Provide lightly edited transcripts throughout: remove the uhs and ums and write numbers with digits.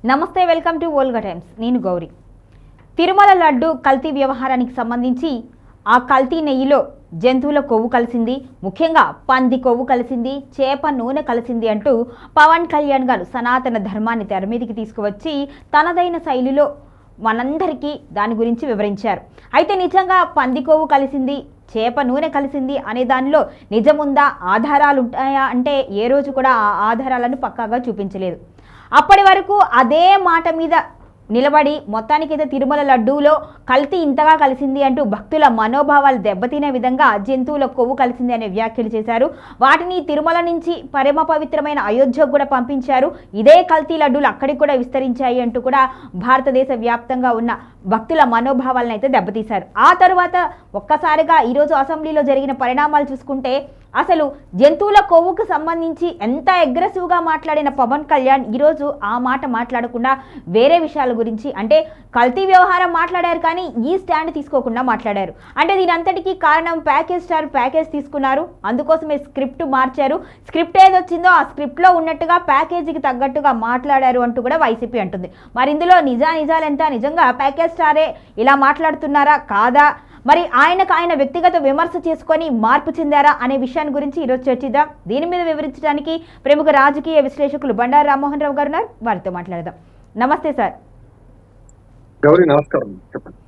నమస్తే, welcome to Volga times. నేను గౌరీ. తిరుమల లడ్డు కల్తీ వ్యవహారానికి సంబంధించి ఆ కల్తీ నెయ్యిలో జంతువుల కొవ్వు కలిసింది, ముఖ్యంగా పంది కొవ్వు కలిసింది, చేప నూనె కలిసింది అంటూ పవన్ కళ్యాణ్ గారు సనాతన ధర్మాన్ని తెర మీదకి తీసుకువచ్చి తనదైన శైలిలో మనందరికీ దాని గురించి వివరించారు. అయితే నిజంగా పంది కొవ్వు కలిసింది, చేప నూనె కలిసింది అనే దానిలో నిజముందా, ఆధారాలు ఉంటాయా అంటే ఏ రోజు కూడా ఆ ఆధారాలను పక్కాగా చూపించలేదు. అప్పటి వరకు అదే మాట మీద నిలబడి మొత్తానికైతే తిరుమల లడ్డూలో కల్తీ ఇంతగా కలిసింది అంటూ భక్తుల మనోభావాలు దెబ్బతినే విధంగా జంతువుల కొవ్వు కలిసింది అనే వ్యాఖ్యలు చేశారు. వాటిని తిరుమల నుంచి పరమ పవిత్రమైన అయోధ్యకు కూడా పంపించారు. ఇదే కల్తీ లడ్డూలు అక్కడికి కూడా విస్తరించాయి అంటూ కూడా భారతదేశ వ్యాప్తంగా ఉన్న భక్తుల మనోభావాలను అయితే దెబ్బతీశారు. ఆ తరువాత ఒక్కసారిగా ఈరోజు అసెంబ్లీలో జరిగిన పరిణామాలు చూసుకుంటే అసలు జంతువుల కొవ్వుకు సంబంధించి ఎంత అగ్రెసివ్గా మాట్లాడిన పవన్ కళ్యాణ్ ఈరోజు ఆ మాట మాట్లాడకుండా వేరే విషయాల గురించి, అంటే కల్తీ వ్యవహారం మాట్లాడారు కానీ ఈ స్టాండ్ తీసుకోకుండా మాట్లాడారు. అంటే దీని అంతటికీ కారణం ప్యాకేజ్ స్టార్ ప్యాకేజ్ తీసుకున్నారు, అందుకోసమే స్క్రిప్ట్ మార్చారు, స్క్రిప్ట్ ఏదొచ్చిందో ఆ స్క్రిప్ట్లో ఉన్నట్టుగా ప్యాకేజీకి తగ్గట్టుగా మాట్లాడారు అంటూ కూడా వైసీపీ అంటుంది. మరి ఇందులో నిజాలెంత, నిజంగా ప్యాకేజ్ స్టారే ఇలా మాట్లాడుతున్నారా కాదా, మరి ఆయన వ్యక్తిగత విమర్శ చేసుకొని మార్పు చెందారా అనే విషయాన్ని గురించి ఈరోజు చర్చిద్దాం. దీని మీద వివరించడానికి ప్రముఖ రాజకీయ విశ్లేషకులు బండారు రామ్మోహన్ రావు గారు ఉన్నారు, వారితో మాట్లాడదాం. నమస్తే సార్. గౌరీ నమస్కారం, చెప్పండి.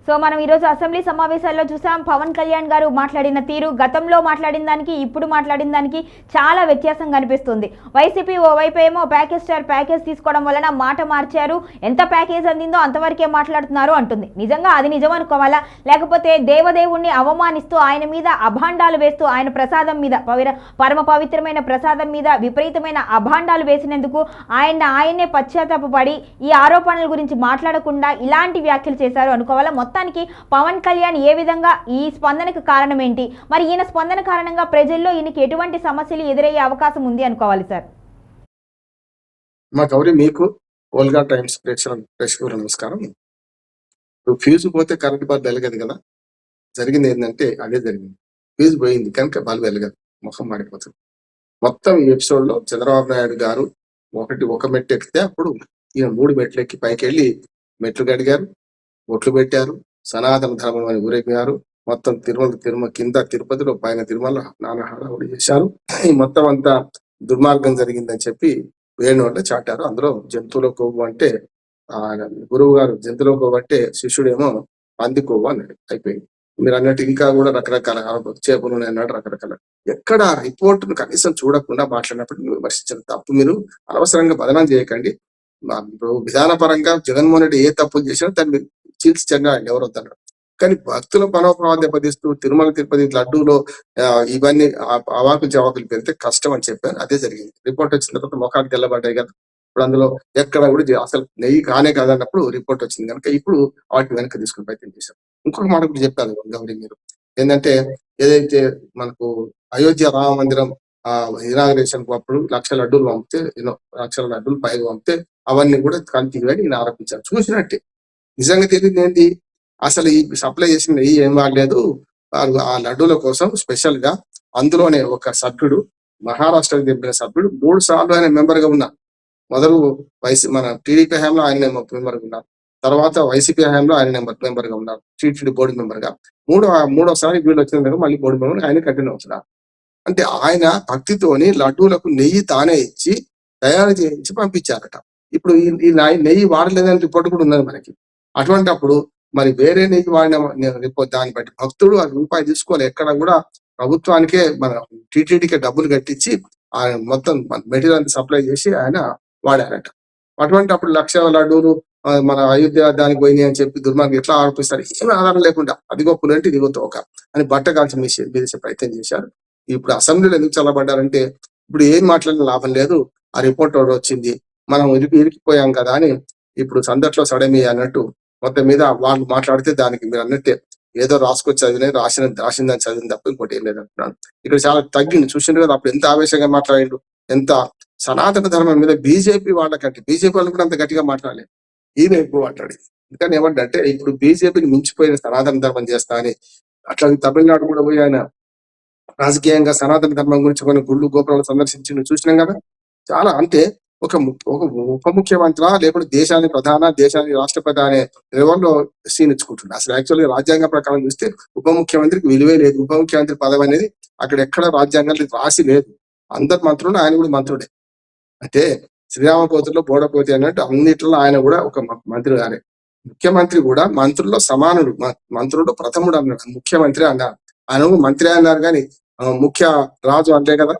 సో మనం ఈరోజు అసెంబ్లీ సమావేశాల్లో చూసాం, పవన్ కళ్యాణ్ గారు మాట్లాడిన తీరు గతంలో మాట్లాడిన దానికి ఇప్పుడు మాట్లాడిన దానికి చాలా వ్యత్యాసం కనిపిస్తుంది. వైసీపీ ఓవైపు ఏమో ప్యాకేజ్ స్టార్ ప్యాకేజ్ తీసుకోవడం వలన మాట మార్చారు, ఎంత ప్యాకేజ్ అందిందో అంతవరకే మాట్లాడుతున్నారు అంటుంది. నిజంగా అది నిజం అనుకోవాలా, లేకపోతే దేవదేవుణ్ణి అవమానిస్తూ ఆయన మీద అభాండాలు వేస్తూ ఆయన ప్రసాదం మీద పరమ పవిత్రమైన ప్రసాదం మీద విపరీతమైన అభాండాలు వేసినందుకు ఆయన్నే పశ్చాత్తాపడి ఈ ఆరోపణల గురించి మాట్లాడకుండా ఇలాంటి వ్యాఖ్యలు చేశారు అనుకోవాలా? మొత్తానికి పవన్ కళ్యాణ్ ఏ విధంగా ఈ స్పందనకు కారణం ఏంటి, మరి ఈయన స్పందన కారణంగా ప్రజల్లో ఈయనకి ఎటువంటి సమస్యలు ఎదురయ్యే అవకాశం ఉంది అనుకోవాలి సార్? మా గౌరీ, మీకు వోల్గా టైమ్స్ ప్రేక్షకులు నమస్కారం. ఫ్యూజ్ పోతే కరెంట్ బాల్ వెలగదు కదా, జరిగింది ఏంటంటే అదే జరిగింది. ఫ్యూజ్ పోయింది కనుక బాల్ వెలగదు, ముఖం మాడిపోతుంది. మొత్తం ఈ ఎపిసోడ్ లో చంద్రబాబు నాయుడు గారు ఒక మెట్టు ఎక్కితే అప్పుడు ఈయన 3 మెట్లు ఎక్కి పైకి వెళ్ళి మెట్లు గడిగారు, ఒట్లు పెట్టారు, సనాతన ధర్మం అని ఊరేగారు. మొత్తం తిరుమల కింద తిరుపతిలో పైన తిరుమల నానా హడావుడి చేశారు. ఈ మొత్తం అంతా దుర్మార్గం జరిగిందని చెప్పి వేణువల్ల చాటారు. అందులో జంతువుల కొవ్వు అంటే గురువు గారు జంతువుల కొవ్వు అంటే, శిష్యుడేమో పంది కొవ్వు అన్నాడు. అయిపోయింది. మీరు అన్నట్టు ఇంకా కూడా రకరకాల చేపలు అన్నాడు, రకరకాల. ఎక్కడ రిపోర్ట్ కనీసం చూడకుండా మాట్లాడినప్పుడు విమర్శించిన తప్పు మీరు అనవసరంగా బదనాం చేయకండి. విధానపరంగా జగన్మోహన్ రెడ్డి ఏ తప్పులు చేసినా దాన్ని చీల్చి చెందాలి, ఎవరు వద్దన్నారు. కానీ భక్తుల మనోభావాలు దెబ్బతీస్తూ తిరుమల తిరుపతి లడ్డూలో ఇవన్నీ అవాకులు జవాకులు పెడితే కష్టం అని చెప్పారు. అదే జరిగింది. రిపోర్ట్ వచ్చిన తర్వాత ముఖానికి తెల్లబడ్డాయి కదా. ఇప్పుడు అందులో ఎక్కడ కూడా అసలు నెయ్యి కానే కాదన్నప్పుడు రిపోర్ట్ వచ్చింది కనుక ఇప్పుడు వాటిని వెనక్కి తీసుకుని ప్రయత్నం చేశారు. ఇంకొక మాట కూడా చెప్పారు గౌరీ మీరు, ఏంటంటే ఏదైతే మనకు అయోధ్య రామ మందిరం ఇనాగ్రేషన్ అప్పుడు 1,00,000 లడ్డూలు పంపితే, 1,00,000 లడ్డూలు పైగా పంపితే అవన్నీ కూడా కల్తీ అని ఈయన ఆరోపించారు. చూసినట్టే నిజంగా తెలియదు ఏంటి, అసలు ఈ సప్లై చేసిన నెయ్యి ఏం వాడలేదు. ఆ లడ్డూల కోసం స్పెషల్ గా అందులోనే ఒక సభ్యుడు, మహారాష్ట్రకు చెందిన సభ్యుడు 3 సార్లు ఆయన మెంబర్ గా ఉన్నారు. మొదలు మన టీడీపీ హయాంలో ఆయన మెంబర్ గా ఉన్నారు, తర్వాత వైసీపీ హయాంలో ఆయన మెంబర్ గా ఉన్నారు, టీటీడీ బోర్డు మెంబర్ గా. మూడోసారి వీళ్ళు వచ్చిన మళ్ళీ బోర్డు మెంబర్ ఆయన కంటిన్యూ అవుతున్నారు. అంటే ఆయన భక్తితోని లడ్డూలకు నెయ్యి తానే ఇచ్చి తయారు చేయించి పంపించారట. ఇప్పుడు ఈ నెయ్యి వాడలేదని రిపోర్ట్ కూడా ఉన్నది మనకి. అటువంటి అప్పుడు మరి వేరే నెయ్యి వాడిన రిపోర్ట్ దాన్ని బట్టి భక్తుడు ఆ రూపాయి తీసుకోవాలి. ఎక్కడ కూడా ప్రభుత్వానికే మన టీటీడీకే డబ్బులు కట్టించి ఆయన మొత్తం మెటీరియల్ అంతా సప్లై చేసి ఆయన వాడారట. అటువంటి అప్పుడు 1,00,000 లడ్డూలు మన అయోధ్య దానికి పోయినాయి అని చెప్పి దుర్మార్గం ఎట్లా ఆరోపిస్తారు? ఏమీ ఆధారం లేకుండా అదిగో పులంటే ఇదిగో తోక అని బట్ట కాల్చి మీదేసే ప్రయత్నం చేశారు. ఇప్పుడు అసెంబ్లీలో ఎందుకు చల్లబడ్డారంటే ఇప్పుడు ఏం మాట్లాడిన లాభం లేదు, ఆ రిపోర్ట్ వచ్చింది, మనం ఇరికిపోయాం కదా అని ఇప్పుడు సందట్లో సడమి అన్నట్టు మొత్తం మీద వాళ్ళు మాట్లాడితే దానికి మీరు అన్నట్టే ఏదో రాసుకొచ్చి చదివినాయి, రాసిందని చదివింది తప్ప ఇంకోటి ఏం లేదంటున్నాను. ఇక్కడ చాలా తగ్గింది. చూసిండు కదా అప్పుడు ఎంత ఆవేశంగా మాట్లాడిండు, ఎంత సనాతన ధర్మం మీద బీజేపీ వాళ్ళకంటే బీజేపీ వాళ్ళు కూడా అంత గట్టిగా మాట్లాడలేదు, ఈయన ఎక్కువ మాట్లాడేది. ఎందుకని ఏమంటే ఇప్పుడు బీజేపీని మించిపోయిన సనాతన ధర్మం చేస్తా అని అట్లా తమిళనాడు కూడా పోయి ఆయన రాజకీయంగా సనాతన ధర్మం గురించి కొన్ని గుళ్ళు గోపురాలు సందర్శించి చూసినాం కదా. చాలా అంటే ఒక ఉప ముఖ్యమంత్రి లేకపోతే దేశానికి రాష్ట్రపతి అనే లెవెల్లో సీన్ ఇచ్చుకుంటుంది. అసలు యాక్చువల్గా రాజ్యాంగ ప్రకారం చూస్తే ఉప ముఖ్యమంత్రికి విలువే లేదు. ఉప ముఖ్యమంత్రి పదవి అనేది అక్కడ ఎక్కడ రాజ్యాంగంలో రాసి లేదు. అందరు మంత్రులు, ఆయన కూడా మంత్రుడే. అంటే శ్రీరామపోతుల్లో బోడపోతి అన్నట్టు అన్నిట్లో ఆయన కూడా ఒక మంత్రి గారే. ముఖ్యమంత్రి కూడా మంత్రుల్లో సమానుడు, మంత్రుల్లో ప్రథముడు అన్నాడు, ముఖ్యమంత్రి అన్నారు. ఆయన మంత్రి అన్నారు కానీ ముఖ్య రాజు అంటే కదా,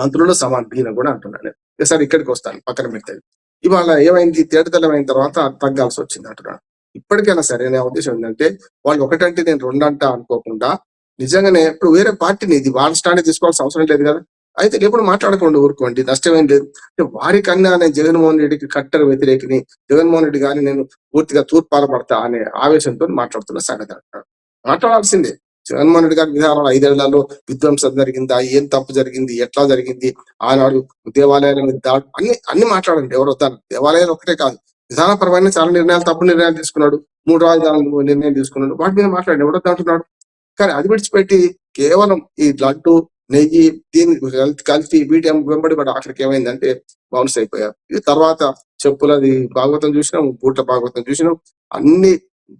మంత్రుల్లో సమానుడు ఈయన కూడా అంటున్నాడు. సరే ఇక్కడికి వస్తాను, పక్కన పెడతాను. ఇవాళ ఏమైంది, తేటతెల్లమైన తర్వాత తగ్గాల్సి వచ్చింది అంటున్నాడు. ఇప్పటికైనా సరే నా ఉద్దేశం ఏంటంటే, వాళ్ళు ఒకటంటే నేను రెండంటా అనుకోకుండా నిజంగానే ఇప్పుడు వేరే పార్టీని ఇది వాళ్ళ స్టాండ్ తీసుకోవాల్సిన అవసరం లేదు కదా. అయితే ఎప్పుడు మాట్లాడకుండా ఊరుకోండి, నష్టమేం లేదు. అంటే వారికన్నా నేను జగన్మోహన్ రెడ్డికి కట్టర్ వ్యతిరేకిని, జగన్మోహన్ రెడ్డి గారిని నేను పూర్తిగా తూర్పారపడతా అనే ఆవేశంతో మాట్లాడుతున్న సంగతి అంటున్నాడు. మాట్లాడాల్సిందే. జగన్మోహన్ రెడ్డి గారి విధానాలు 5 ఏళ్లలో విధ్వంసం జరిగిందా, ఏం తప్పు జరిగింది, ఎట్లా జరిగింది, ఆనాడు దేవాలయాల మీద దాడు, అన్ని మాట్లాడండి. ఎవరు వద్దాను. దేవాలయాలు ఒకటే కాదు, విధానపరమైన చాలా నిర్ణయాలు, తప్పు నిర్ణయాలు తీసుకున్నాడు. 3 రాజధానులు నిర్ణయం తీసుకున్నాడు. వాటి మీద మాట్లాడండి. ఎవరు వద్దంటున్నాడు. కానీ అది విడిచిపెట్టి కేవలం ఈ లడ్డు, నెయ్యి, దీన్ని కలిపి వీటి వెంబడి పడి అక్కడికి ఏమైందంటే బౌన్స్ అయిపోయారు. ఇది తర్వాత చెప్పులది భాగవతం చూసినాం, బూట్ల భాగవతం చూసినాం. అన్ని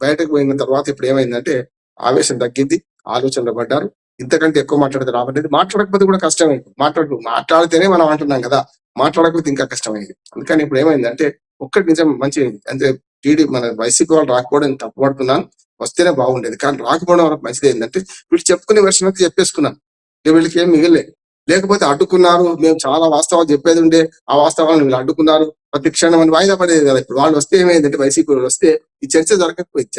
బయటకు పోయిన తర్వాత ఇప్పుడు ఏమైందంటే ఆవేశం తగ్గింది, ఆలోచనలో పడ్డారు. ఇంతకంటే ఎక్కువ మాట్లాడితే రాబట్టేది. మాట్లాడకపోతే కూడా కష్టమైంది. మాట్లాడితేనే మనం అంటున్నాం కదా, మాట్లాడకపోతే ఇంకా కష్టమైంది. అందుకని ఇప్పుడు ఏమైందంటే ఒక్కటి నిజం మంచి అంటే మన వైసీపీ వాళ్ళు రాకపోవడం తప్పుపడుతున్నాను, వస్తేనే బాగుండేది. కానీ రాకపోవడం వరకు మంచిది ఏంటంటే వీళ్ళు చెప్పుకునే వెర్షన్ అయితే చెప్పేసుకున్నాను, వీళ్ళకి ఏం మిగిలే. లేకపోతే అడ్డుకున్నారు, మేము చాలా వాస్తవాలు చెప్పేది ఉండే, ఆ వాస్తవాలను వీళ్ళు అడ్డుకున్నారు, ప్రతి క్షణం అని వాయిదా పడేది కదా. ఇప్పుడు వాళ్ళు వస్తే ఏమైందంటే వైసీపీ వాళ్ళు వస్తే ఈ చర్చ జరగకపోయింది.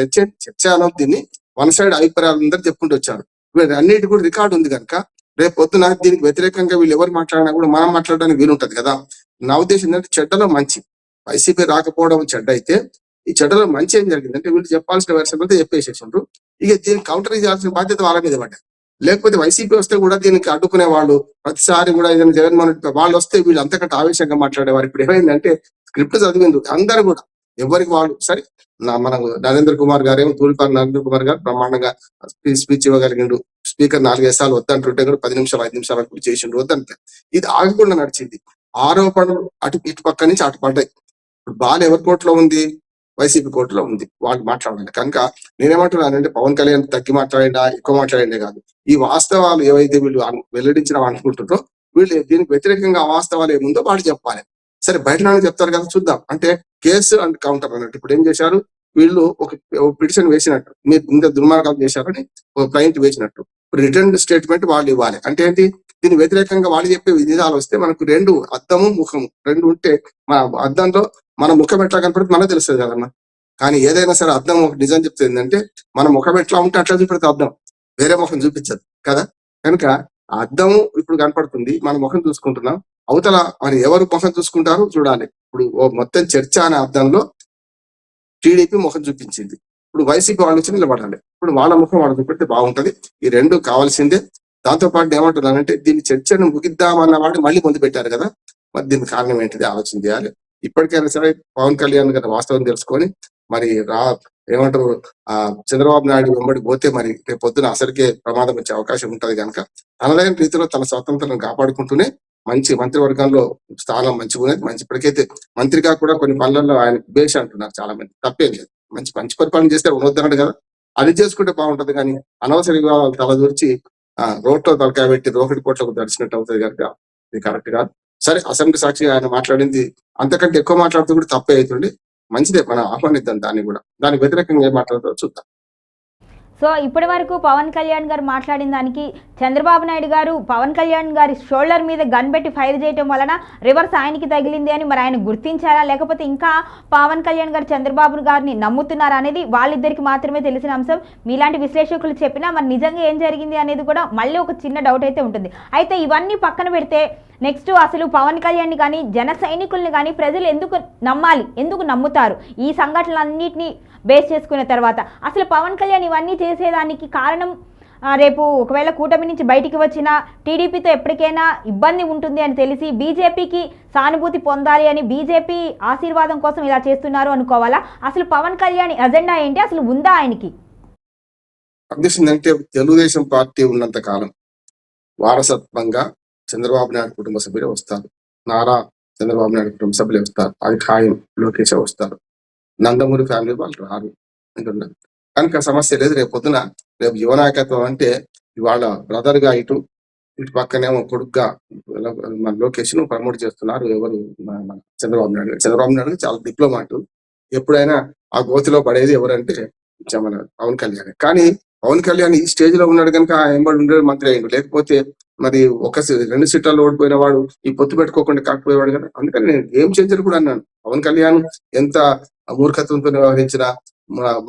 చర్చ అనేది దీన్ని వన్ సైడ్ అభిప్రాయాలు అందరూ చెప్పుకుంటూ వచ్చారు. వీళ్ళు అన్నిటి కూడా రికార్డు ఉంది కనుక రేపు పొద్దున దీనికి వ్యతిరేకంగా వీళ్ళు ఎవరు మాట్లాడినా కూడా మనం మాట్లాడడానికి వీలుంటది కదా. నా ఉద్దేశం ఏంటంటే చెడ్డలో మంచి, వైసీపీ రాకపోవడం చెడ్డ అయితే ఈ చెడ్డలో మంచి ఏం జరిగిందంటే వీళ్ళు చెప్పాల్సిన వెర్షన్ అంతా చెప్పేసేసిండ్రు. ఇక దీనికి కౌంటర్ చేయాల్సిన బాధ్యత వాళ్ళ మీద పడ్డారు. లేకపోతే వైసీపీ వస్తే కూడా దీనికి అడ్డుకునే వాళ్ళు, ప్రతిసారి కూడా ఏదైనా జగన్మోహన్ రెడ్డి వాళ్ళు వస్తే వీళ్ళు అంతకంటే ఆవేశంగా మాట్లాడేవారు. ఇప్పుడు ఏమైందంటే స్క్రిప్ట్ చదివింది అందరూ కూడా, ఎవరికి వాళ్ళు సరే. మన నరేంద్ర కుమార్ గారు ఏమో, తూలిపాటి నరేంద్ర కుమార్ గారు బ్రహ్మాండంగా స్పీచ్ ఇవ్వగలిగిండు. స్పీకర్ 4-5 సార్లు వద్దంటుంటే కూడా 10 నిమిషాలు 5 నిమిషాలు కూడా చేసిండు. వద్దంటే ఇది ఆగకుండా నడిచింది. ఆరోపణలు ఇటు పక్క నుంచి అటు పడ్డాయి. ఇప్పుడు బాల్ ఎవరి కోర్టులో ఉంది, వైసీపీ కోర్టులో ఉంది. వాళ్ళు మాట్లాడాలి. కనుక నేనేమంటున్నానంటే పవన్ కళ్యాణ్ తగ్గి మాట్లాడిండా, ఎక్కువ మాట్లాడిండే కాదు, ఈ వాస్తవాలు ఏవైతే వీళ్ళు వెల్లడించిన అనుకుంటుంటారో వీళ్ళు దీనికి వ్యతిరేకంగా ఆ వాస్తవాలు ఏముందో వాళ్ళు చెప్పాలి. సరే బయట చెప్తారు కదా, చూద్దాం. అంటే కేసు అండ్ కౌంటర్ అన్నట్టు ఇప్పుడు ఏం చేశారు వీళ్ళు, ఒక పిటిషన్ వేసినట్టు, మీరు ఇంత దుర్మార్గాలు చేశారని ఒక క్లయింట్ వేసినట్టు రిటర్న్ స్టేట్మెంట్ వాళ్ళు ఇవ్వాలి. అంటే ఏంటి, దీని వ్యతిరేకంగా వాళ్ళు చెప్పే విధాలు వస్తే మనకు 2 అద్దము ముఖము 2 ఉంటే మన అద్దంలో మన ముఖం ఎట్లా కనపడితే మనకు తెలుస్తుంది కదమ్మా. కానీ ఏదైనా సరే అద్దం ఒక నిజం చెప్తుంది ఏంటంటే మన ముఖం ఎట్లా ఉంటే అట్లా చూపెడితే అద్దం వేరే ముఖం చూపించదు కదా. కనుక ఆ అద్దము ఇప్పుడు కనపడుతుంది, మన ముఖం చూసుకుంటున్నాం. అవతల మరి ఎవరు ముఖం చూసుకుంటారు చూడాలి. ఇప్పుడు మొత్తం చర్చ అనే అర్థంలో టీడీపీ ముఖం చూపించింది. ఇప్పుడు వైసీపీ వాళ్ళు వచ్చి నిలబడాలి. ఇప్పుడు వాళ్ళ ముఖం వాళ్ళు చూపెడితే బాగుంటది. ఈ 2 కావాల్సిందే. దాంతో పాటు ఏమంటున్నానంటే దీన్ని చర్చను ముగిద్దామన్న వాడు మళ్ళీ ముందు పెట్టారు కదా, మరి దీనికి కారణం ఏంటిది ఆలోచన చేయాలి. ఇప్పటికైనా సరే పవన్ కళ్యాణ్ గారి వాస్తవం తెలుసుకొని మరి ఏమంటారు చంద్రబాబు నాయుడు వెంబడి పోతే మరి రేపు పొద్దున అసలుకే ప్రమాదం వచ్చే అవకాశం ఉంటది కనుక తనదైన రీతిలో తన స్వతంత్రాన్ని కాపాడుకుంటూనే మంచి మంత్రివర్గంలో స్థానం మంచిగా ఉన్నది. మంచి ఇప్పటికైతే మంత్రిగా కూడా కొన్ని పనులలో ఆయన బేష్ అంటున్నారు చాలా మంది. తప్పేం లేదు, మంచి పరిపాలన చేస్తే ఉండొద్దన్నాడు కదా, అది చేసుకుంటే బాగుంటది. కానీ అనవసర వివాదాలు తలదూర్చి రోడ్లో తలకాయ పెట్టి రోకటి కోట్లకు దర్శనట్టు అవుతుంది కనుక ఇది కరెక్ట్ కాదు. సరే అసెంబ్లీ సాక్షిగా ఆయన మాట్లాడింది అంతకంటే ఎక్కువ మాట్లాడుతూ కూడా తప్పే అవుతుంది. మంచిదే, మనం ఆహ్వానిద్దాం దాన్ని కూడా. దానికి వ్యతిరేకంగా ఏం మాట్లాడుతుందో చూద్దాం. సో ఇప్పటి వరకు పవన్ కళ్యాణ్ గారు మాట్లాడిన దానికి చంద్రబాబు నాయుడు గారు పవన్ కళ్యాణ్ గారి షోల్డర్ మీద గన్ పెట్టి ఫైర్ చేయడం వలన రివర్స్ ఆయనకి తగిలింది అని మరి ఆయన గుర్తించారా, లేకపోతే ఇంకా పవన్ కళ్యాణ్ గారు చంద్రబాబు గారిని నమ్ముతున్నారా అనేది వాళ్ళిద్దరికి మాత్రమే తెలిసిన అంశం. మీలాంటి విశ్లేషకులు చెప్పినా మరి నిజంగా ఏం జరిగింది అనేది కూడా మళ్ళీ ఒక చిన్న డౌట్ అయితే ఉంటుంది. అయితే ఇవన్నీ పక్కన పెడితే నెక్స్ట్ అసలు పవన్ కళ్యాణ్ని కానీ జన సైనికుల్ని కానీ ప్రజలు ఎందుకు నమ్మాలి, ఎందుకు నమ్ముతారు ఈ సంఘటనలన్నింటినీ బేస్ చేసుకున్న తర్వాత? అసలు పవన్ కళ్యాణ్ ఇవన్నీ చేసేదానికి కారణం రేపు ఒకవేళ కూటమి నుంచి బయటికి వచ్చిన టీడీపీతో ఎప్పటికైనా ఇబ్బంది ఉంటుంది అని తెలిసి బీజేపీకి సానుభూతి పొందాలి అని బీజేపీ ఆశీర్వాదం కోసం ఇలా చేస్తున్నారు అనుకోవాలా? అసలు పవన్ కళ్యాణ్ ఎజెండా ఏంటి, అసలు ఉందా ఆయనకి? అంటే తెలుగుదేశం పార్టీ ఉన్నంత కాలం వారసత్వంగా చంద్రబాబు నాయుడు కుటుంబ సభ్యులు వస్తారు. నారా చంద్రబాబు నాయుడు కుటుంబ సభ్యులు వస్తారు, అది ఖాయం. లోకేష్ వస్తారు, నందమూరి ఫ్యామిలీ వాళ్ళు రారు అంటున్నారు. కనుక సమస్య లేదు. రేపు పొద్దున రేపు యువ నాయకత్వం అంటే ఇవాళ బ్రదర్ గా ఇటు పక్కనేమో కొడుకుగా మన లోకేష్ ను ప్రమోట్ చేస్తున్నారు. ఎవరు? మన చంద్రబాబు నాయుడు చాలా డిప్లొమాట్. ఎప్పుడైనా ఆ గోతిలో పడేది ఎవరంటే మన పవన్ కళ్యాణ్. కానీ పవన్ కళ్యాణ్ ఈ స్టేజ్ లో ఉన్నాడు కనుక ఎంబడి ఉండే మంత్రి అయ్యిండు. లేకపోతే మరి రెండు సీట్లలో ఓడిపోయిన వాడు ఈ పొత్తు పెట్టుకోకుండా కాకపోయేవాడు కదా. అందుకని నేను గేమ్ చేంజర్ కూడా అన్నాను. పవన్ కళ్యాణ్ ఎంత మూర్ఖత్వంతో వ్యవహరించిన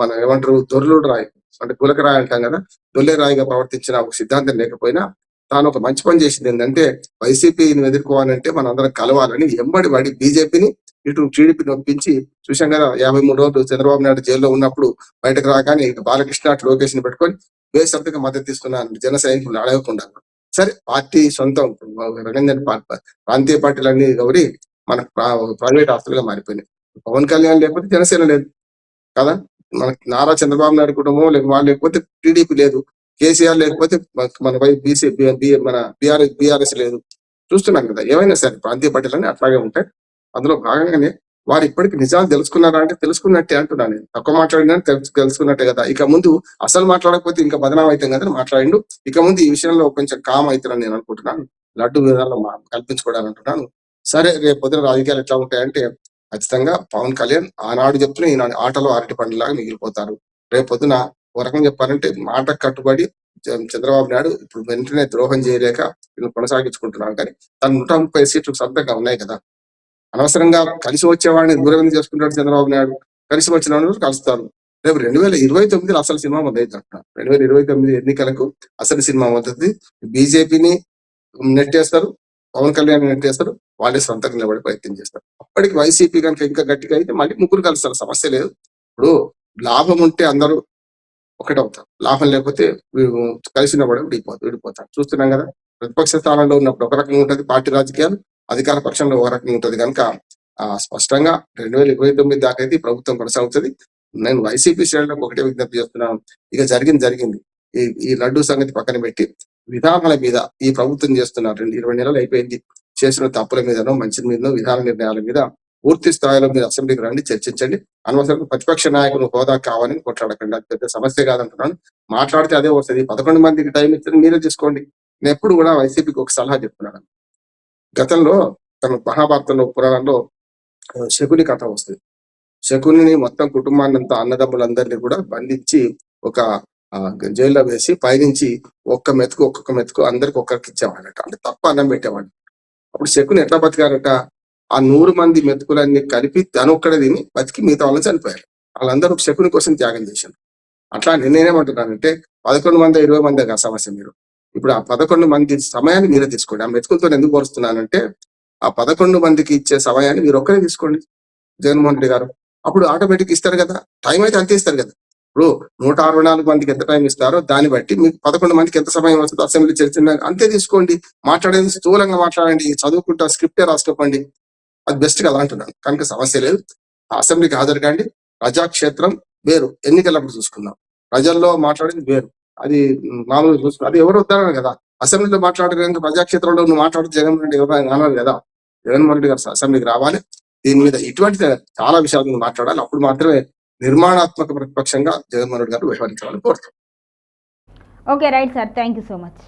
మన ఏమంటారు దొర్లుడు రాయి అంటే గులక రాయి అంటాం కదా, దొల్లే రాయిగా ప్రవర్తించిన ఒక సిద్ధాంతం లేకపోయినా తాను ఒక మంచి పని చేసింది ఏంటంటే వైసీపీని ఎదుర్కోవాలంటే మన అందరం కలవాలని ఎంబడి వాడి బీజేపీని ఇటు టీడీపీని ఒప్పించి చూసాం కదా. 53 రోజులు చంద్రబాబు నాయుడు జైల్లో ఉన్నప్పుడు బయటకు రాగానే ఇక బాలకృష్ణ అటు లోకేష్ ని పెట్టుకొని బేసరిగా మద్దతు తీసుకున్నాను జన సైనికులు అడగకుండా. సరే పార్టీ సొంతం రంగంజన్ ప్రాంతీయ పార్టీలన్నీ గౌరీ మన ప్రైవేట్ ఆస్తులుగా మారిపోయినాయి. పవన్ కళ్యాణ్ లేకపోతే జనసేన లేదు కదా, మన నారా చంద్రబాబు నాయుడు కుటుంబం వాళ్ళు లేకపోతే టీడీపీ లేదు, కేసీఆర్ లేకపోతే మన బీసీ మన బీఆర్ఎస్ లేదు. చూస్తున్నాం కదా. ఏమైనా సరే ప్రాంతీయ పార్టీలన్నీ అట్లాగే ఉంటాయి. అందులో భాగంగానే వారు ఇప్పటికి నిజాలు తెలుసుకున్నారా అంటే తెలుసుకున్నట్టే అంటున్నాను నేను. తక్కువ మాట్లాడినా తెలుసుకున్నట్టే కదా. ఇక ముందు అసలు మాట్లాడకపోతే ఇంకా బదనాం అవుతాం కదా మాట్లాడిండు. ఇక ముందు ఈ విషయంలో కొంచెం కామ్ అవుతారని నేను అనుకుంటున్నాను. లడ్డు విధానంలో కల్పించుకోవడానికి అంటున్నాను. సరే రేపు పొద్దున రాజకీయాలు ఎట్లా ఉంటాయంటే ఖచ్చితంగా పవన్ కళ్యాణ్ ఆనాడు చెప్తున్నా ఈనాడు ఆటలో అరటి పండులాగా మిగిలిపోతారు. రేపు పొద్దున ఒక రకంగా చెప్పాలంటే మాట కట్టుబడి చంద్రబాబు నాయుడు ఇప్పుడు వెంటనే ద్రోహం చేయలేక కొనసాగించుకుంటున్నాడు. కానీ తన 130 సీట్లు సొంతంగా ఉన్నాయి కదా. అనవసరంగా కలిసి వచ్చేవాడిని దూరం చేసుకుంటాడు చంద్రబాబు నాయుడు. కలిసి వచ్చిన వాళ్ళు కలుస్తారు. రేపు 2029 అసలు సినిమా మొదలైంది అంటున్నారు. 2029 ఎన్నికలకు అసలు సినిమా మొదలవుతుంది. బీజేపీని నెట్టేస్తారు, పవన్ కళ్యాణ్ నెట్టేస్తారు, వాళ్ళే సొంతంగా నిలబడే ప్రయత్నం చేస్తారు. అప్పటికి వైసీపీ కనుక ఇంకా గట్టిగా అయితే మళ్ళీ ముగ్గురు కలుస్తారు, సమస్య లేదు. ఇప్పుడు లాభం ఉంటే అందరూ ఒకటవుతారు, లాభం లేకపోతే కలిసిన కూడా విడిపోతారు. చూస్తున్నాం కదా. ప్రతిపక్ష స్థానంలో ఉన్నప్పుడు ఒక రకంగా ఉంటుంది పార్టీ రాజకీయాలు, అధికార పక్షంలో ఒక రకంగా ఉంటుంది. కనుక స్పష్టంగా 2029 దాకా అయితే ప్రభుత్వం కొనసాగుతుంది. నేను వైసీపీ శ్రేణులకు ఒకటే విజ్ఞప్తి చేస్తున్నాను. ఇక జరిగింది. ఈ లడ్డు సంగతి పక్కన పెట్టి విధానాల మీద ఈ ప్రభుత్వం చేస్తున్నారు. 20 నెలలు అయిపోయింది. చేసిన తప్పుల మీదనో మంచి మీదనో విధాన నిర్ణయాల మీద పూర్తి స్థాయిలో మీరు అసెంబ్లీకి రండి, చర్చించండి. అనవసరంగా ప్రతిపక్ష నాయకులు హోదా కావాలని కొట్లాడకండి. అది పెద్ద సమస్య కాదంటున్నాను. మాట్లాడితే అదే వస్తుంది. 11 మందికి టైం ఇచ్చి మీరే తీసుకోండి. నేను ఎప్పుడు కూడా వైసీపీకి ఒక సలహా చెప్తున్నాను. గతంలో తన మహాభారతంలో పురాణంలో శకుని కథ వస్తుంది. శకుని మొత్తం కుటుంబాన్ని అంతా అన్నదమ్ములందరినీ కూడా బంధించి ఒక జైల్లో వేసి పైనుంచి ఒక్కొక్క మెతుకు అందరికి ఒక్కరికి ఇచ్చేవాడట. అంటే తప్ప అన్నం పెట్టేవాడు. అప్పుడు శకుని ఎట్లా బతికారట? ఆ 100 మంది మెతుకులన్నీ కలిపి తను ఒక్కడే తిని బతికి మిగతా వాళ్ళని చనిపోయారు. వాళ్ళందరూ శకుని కోసం త్యాగం చేశారు. అట్లా నేనేమంటున్నానంటే 11 మంది 20 మంది కాదు సమస్య. మీరు ఇప్పుడు ఆ 11 మంది సమయాన్ని మీరే తీసుకోండి. ఆ మెతుకులతో ఎందుకు పోరుస్తున్నానంటే ఆ 11 మందికి ఇచ్చే సమయాన్ని మీరు ఒక్కరే తీసుకోండి జగన్మోహన్ రెడ్డి గారు. అప్పుడు ఆటోమేటిక్ ఇస్తారు కదా. టైం అయితే అంతే ఇస్తారు కదా. ఇప్పుడు 164 మందికి ఎంత టైం ఇస్తారో దాన్ని బట్టి మీకు 11 మందికి ఎంత సమయం వస్తుందో అసెంబ్లీ చర్చ అంతే తీసుకోండి. మాట్లాడేది స్థూలంగా మాట్లాడండి, చదువుకుంటా స్క్రిప్టే రాసుకోండి. అది బెస్ట్ కదా అంటున్నాను. కనుక సమస్య లేదు. అసెంబ్లీకి హాజరు కాండి. ప్రజాక్షేత్రం వేరు, ఎన్నికలప్పుడు చూసుకుందాం. ప్రజల్లో మాట్లాడేది వేరు, అది మామూలుగా చూసుకున్నాం. అది ఎవరు వద్దన్నారు కదా. అసెంబ్లీలో మాట్లాడడానికి ప్రజాక్షేత్రంలో నువ్వు మాట్లాడితే జగన్మోహన్ రెడ్డి ఎవరైనా అన్నారు కదా. జగన్మోహన్ రెడ్డి గారు అసెంబ్లీకి రావాలి. దీని మీద ఇటువంటి చాలా విషయాల మీద మాట్లాడాలి. అప్పుడు మాత్రమే నిర్మాణాత్మక ప్రతిపక్షంగా జగన్మోహన్ రెడ్డి గారు వ్యవహరించాలని కోరుతాం. Okay, right sir, thank you so much.